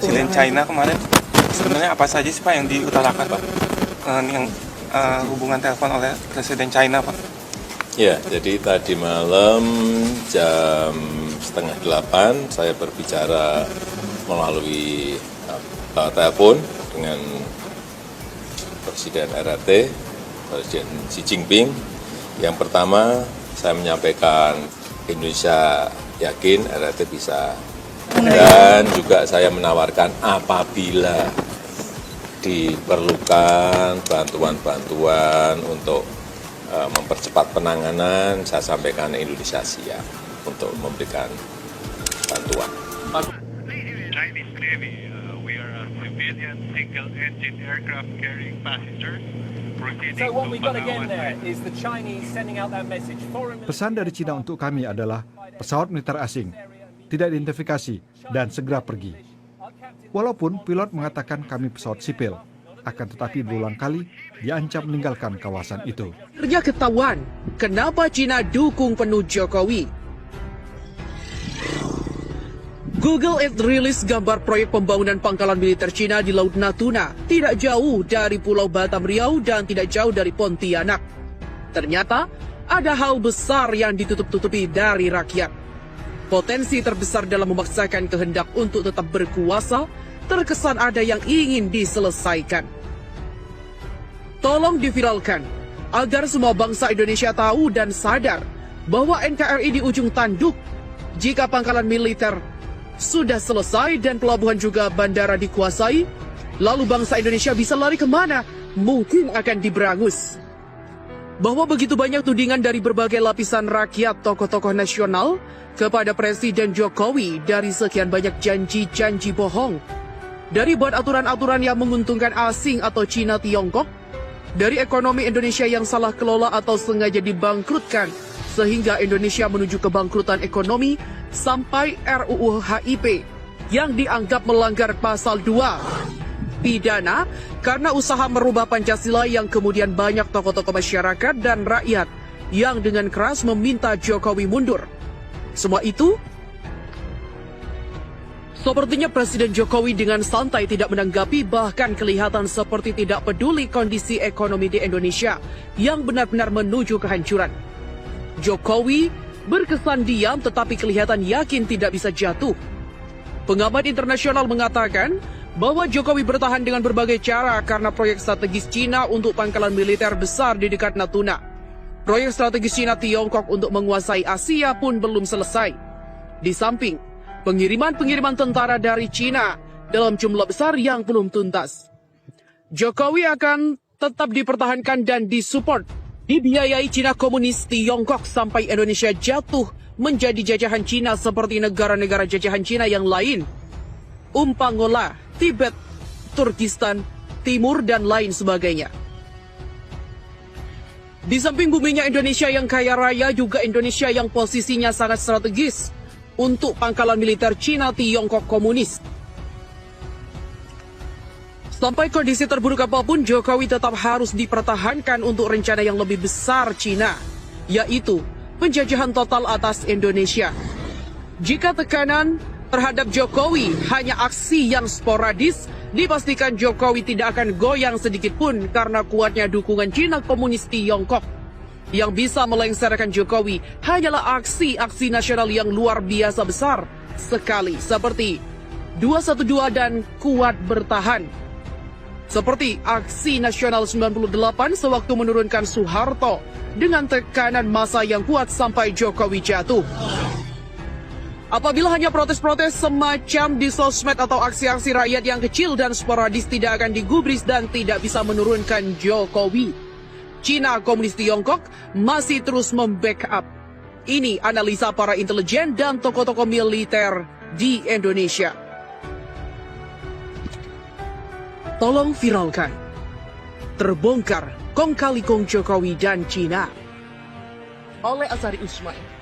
Presiden China kemarin sebenarnya apa saja sih Pak yang diutarakan Pak? Hubungan telepon oleh Presiden China Pak? Ya, jadi tadi malam jam 7:30 saya berbicara melalui telepon dengan Presiden RRT, Presiden Xi Jinping. Yang pertama, saya menyampaikan Indonesia yakin RRT bisa, dan juga saya menawarkan apabila diperlukan bantuan-bantuan untuk mempercepat penanganan, saya sampaikan Indonesia siap untuk memberikan bantuan. Chinese Navy, we are a civilian single-engine aircraft carrying passengers. So what we got again there is the Chinese sending out that message. Pesan dari Cina untuk kami adalah pesawat militer asing, tidak diidentifikasi, dan segera pergi. Walaupun pilot mengatakan kami pesawat sipil, akan tetapi berulang kali diancam meninggalkan kawasan itu. Ternyata ketahuan kenapa Cina dukung penuh Jokowi. Google Earth rilis gambar proyek pembangunan pangkalan militer Cina di Laut Natuna, tidak jauh dari Pulau Batam Riau dan tidak jauh dari Pontianak. Ternyata ada hal besar yang ditutup-tutupi dari rakyat. Potensi terbesar dalam memaksakan kehendak untuk tetap berkuasa, terkesan ada yang ingin diselesaikan. Tolong diviralkan, agar semua bangsa Indonesia tahu dan sadar bahwa NKRI di ujung tanduk. Jika pangkalan militer sudah selesai dan pelabuhan juga bandara dikuasai, lalu bangsa Indonesia bisa lari kemana? Mungkin akan diberangus. Bahwa begitu banyak tudingan dari berbagai lapisan rakyat, tokoh-tokoh nasional, kepada Presiden Jokowi dari sekian banyak janji-janji bohong. Dari buat aturan-aturan yang menguntungkan asing atau Cina Tiongkok, dari ekonomi Indonesia yang salah kelola atau sengaja dibangkrutkan, sehingga Indonesia menuju kebangkrutan ekonomi, sampai RUU HIP yang dianggap melanggar pasal 2. Pidana karena usaha merubah Pancasila yang kemudian banyak tokoh-tokoh masyarakat dan rakyat yang dengan keras meminta Jokowi mundur. Semua itu sepertinya Presiden Jokowi dengan santai tidak menanggapi, bahkan kelihatan seperti tidak peduli kondisi ekonomi di Indonesia yang benar-benar menuju kehancuran. Jokowi berkesan diam tetapi kelihatan yakin tidak bisa jatuh. Pengamat internasional mengatakan bahwa Jokowi bertahan dengan berbagai cara karena proyek strategis Cina untuk pangkalan militer besar di dekat Natuna. Proyek strategis Cina Tiongkok untuk menguasai Asia pun belum selesai. Di samping pengiriman tentara dari Cina dalam jumlah besar yang belum tuntas. Jokowi akan tetap dipertahankan dan disupport, dibiayai Cina Komunis Tiongkok sampai Indonesia jatuh menjadi jajahan Cina seperti negara-negara jajahan Cina yang lain. Umpangola, Tibet, Turkistan, Timur, dan lain sebagainya. Di samping buminya Indonesia yang kaya raya, juga Indonesia yang posisinya sangat strategis untuk pangkalan militer Cina Tiongkok Komunis. Sampai kondisi terburuk apapun, Jokowi tetap harus dipertahankan untuk rencana yang lebih besar Cina, yaitu penjajahan total atas Indonesia. Jika tekanan terhadap Jokowi hanya aksi yang sporadis, dipastikan Jokowi tidak akan goyang sedikit pun karena kuatnya dukungan Cina Komunis Tiongkok. Yang bisa melengsarkan Jokowi hanyalah aksi-aksi nasional yang luar biasa besar sekali, seperti 212 dan kuat bertahan. Seperti aksi nasional 98 sewaktu menurunkan Soeharto dengan tekanan massa yang kuat sampai Jokowi jatuh. Apabila hanya protes-protes semacam di sosmed atau aksi-aksi rakyat yang kecil dan sporadis tidak akan digubris dan tidak bisa menurunkan Jokowi, Cina Komunis Tiongkok masih terus membackup. Ini analisa para intelijen dan tokoh-tokoh militer di Indonesia. Tolong viralkan. Terbongkar kong kali kong Jokowi dan Cina oleh Azhari Usman.